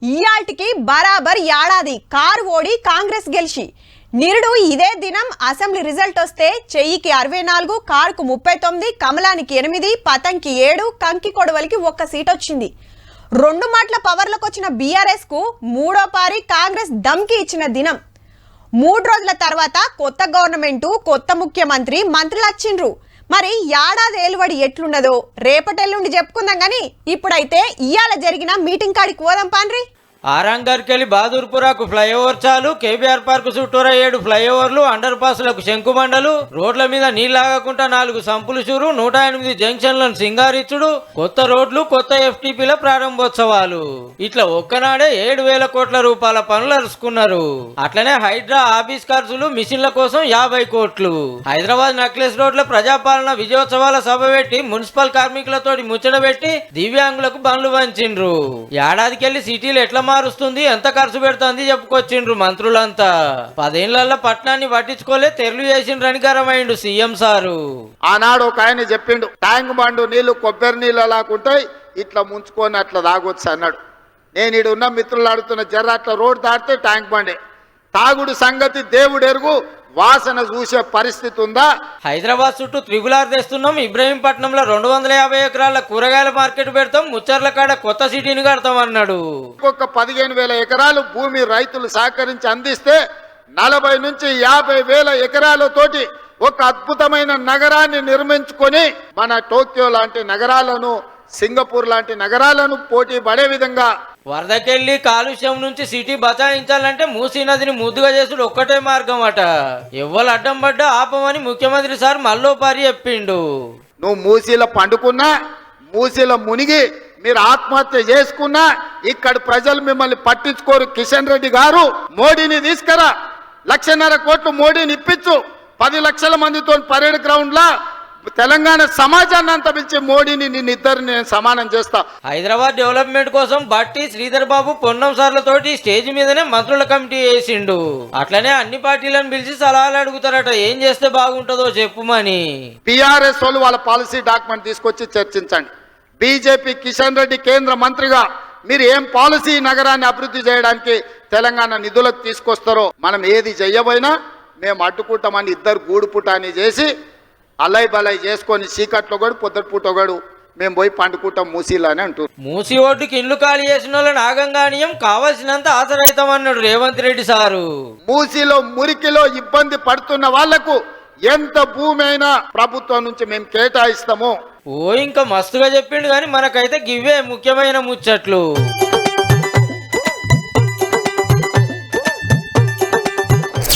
ఇయాల్టికి బరాబర్ ఏడాది కారు ఓడి కాంగ్రెస్ గెలిచి నిరుడు ఇదే దినం అసెంబ్లీ రిజల్ట్ వస్తే చెయ్యికి 64, కారుకు 39, కమలానికి 8, పతంకి 7, కంకి కొడవలికి 1 సీట్ వచ్చింది. 2 మాటల పవర్లకు వచ్చిన బీఆర్ఎస్ కు మూడో పారి కాంగ్రెస్ దమ్కి ఇచ్చిన దినం. 3 రోజుల తర్వాత కొత్త గవర్నమెంట్, కొత్త ముఖ్యమంత్రి, మంత్రులు వచ్చిండ్రు. మరి ఏడాది ఏలువడి ఎట్లున్నదో రేపటెల్లుండి చెప్పుకుందాం గానీ ఇప్పుడైతే ఇయాల జరిగిన మీటింగ్ కాడికి పోదాం పాండ్రి. ఆరంగర్కెళ్ళి బహదూర్పురాకు ఫ్లైఓవర్ చాలు, కేబీఆర్ పార్క్ చుట్టూరా 7 ఫ్లైఓవర్లు, అండర్ పాస్లకు శంకుమండలు, రోడ్ల మీద నీళ్లాగకుండా 4 సంపులు చూరు, 108 జంక్షన్లను సింగారిచ్చుడు, కొత్త రోడ్లు, కొత్త ఎఫ్టీపీల ప్రారంభోత్సవాలు. ఇట్లా ఒక్కనాడే 7,000 కోట్ల రూపాయల పనులు అరుచుకున్నారు. అట్లనే హైడ్రా ఆఫీస్ ఖర్చులు, మిషన్ల కోసం 50 కోట్లు. హైదరాబాద్ నక్లెస్ రోడ్ల ప్రజాపాలన విజయోత్సవాల సభ పెట్టి మున్సిపల్ కార్మికులతోటి ముచ్చటబెట్టి దివ్యాంగులకు బండ్లు వంచిండ్రు. ఏడాదికెళ్లి సిటీలు ఎట్లా మారుస్తుంది, ఎంత ఖర్చు పెడుతుంది చెప్పుకొచ్చిండ్రు మంత్రులంతా. 10 ఏళ్లలో పట్టణాన్ని పట్టించుకోలే, తెరలు చేసిండ్రని గరమైండు సీఎం సారు. ఆనాడు ఒక ఆయన చెప్పిండు, ట్యాంక్ బండు నీళ్లు కొబ్బరి నీళ్ళు లాకుంటాయి, ఇట్లా ముంచుకొని అట్లా తాగొచ్చు అన్నాడు. నేను ఇడు ఉన్న మిత్రులు ఆడుతున్న జర్ర అట్లా రోడ్ దాటితే ట్యాంక్ బండే. తాగుడు సంగతి దేవుడు ఎరుగు, వాసన చూసే పరిస్థితి ఉందా? హైదరాబాద్ చుట్టూ త్రిబులార్ తెస్తున్నాం, ఇబ్రహీంపట్నంలో 250 ఎకరాల కూరగాయల మార్కెట్ పెడతాం, ముచ్చర్ల కాడ కొత్త సిటీని కడతాం అన్నాడు. ఒక్కొక్క 15,000 ఎకరాలు భూమి రైతులు సహకరించి అందిస్తే 40 నుంచి 50,000 ఎకరాలతోటి ఒక అద్భుతమైన నగరాన్ని నిర్మించుకొని మన టోక్యో లాంటి నగరాలను, సింగపూర్ లాంటి నగరాలను పోటీ పడే విధంగా. వరదకెళ్లి కాలుష్యం నుంచి సిటీ బచాయించాలంటే మూసీ నదిని ముద్దుగా చేసుడు ఒక్కటే మార్గం అట. ఎవ్వరు అడ్డం పడ్డా ఆపమని ముఖ్యమంత్రి సార్ మల్లోపారి చెప్పిండు. నువ్వు మూసీలో పండుకున్నా, మూసీలో మునిగి మీరు ఆత్మహత్య చేసుకున్నా ఇక్కడ ప్రజలు మిమ్మల్ని పట్టించుకోరు. కిషన్ రెడ్డి గారు, మోడీని తీసుకురా, 1,50,000 కోట్లు మోడీని ఇప్పించు, 10 లక్షల మందితో పరేడ్ గ్రౌండ్ లా తెలంగాణ సమాజాన్ని అంతా పిలిచి మోడీని నిన్నిద్దరిని నేను సమానం చేస్తా. హైదరాబాద్ డెవలప్మెంట్ కోసం బట్టి శ్రీధర్ బాబు, పొన్నం సార్లతోటి స్టేజ్ మీదనే మంత్రుల కమిటీ వేసిండు. అట్లనే అన్ని పార్టీలను పిలిచి సలహాలు అడుగుతారట, ఏం చేస్తే బాగుంటుందో చెప్పుమని. బీఆర్ఎస్ వాళ్ళు వాళ్ళ పాలసీ డాక్యుమెంట్ తీసుకొచ్చి చర్చించండి. బీజేపీ కిషన్ రెడ్డి కేంద్ర మంత్రిగా మీరు ఏం పాలసీ నగరాన్ని అభివృద్ధి చేయడానికి తెలంగాణ నిధులకు తీసుకొస్తారో మనం ఏది చెయ్యబోయినా మేము అడ్డుకుంటామని ఇద్దరు గూడు పుటాన్ని చేసి అల్లై బలై చేసుకొని చీకట్లో కూడా పొద్దుపూట ఒకడు మేము పోయి పండుకుంటాం మూసీలో అని అంటారు. మూసీ ఒడ్డుకి ఇల్లు ఖాళీ చేసిన వాళ్ళని ఆగంగానియం, కావాల్సినంత ఆసరైతామన్నాడు రేవంత్ రెడ్డి సారు. మూసీలో మురికిలో ఇబ్బంది పడుతున్న వాళ్లకు ఎంత భూమి అయినా ప్రభుత్వం నుంచి మేము కేటాయిస్తాము. ఇంకా మస్తుగా చెప్పిండు కానీ మనకైతే గివ్వే ముఖ్యమైన ముచ్చట్లు.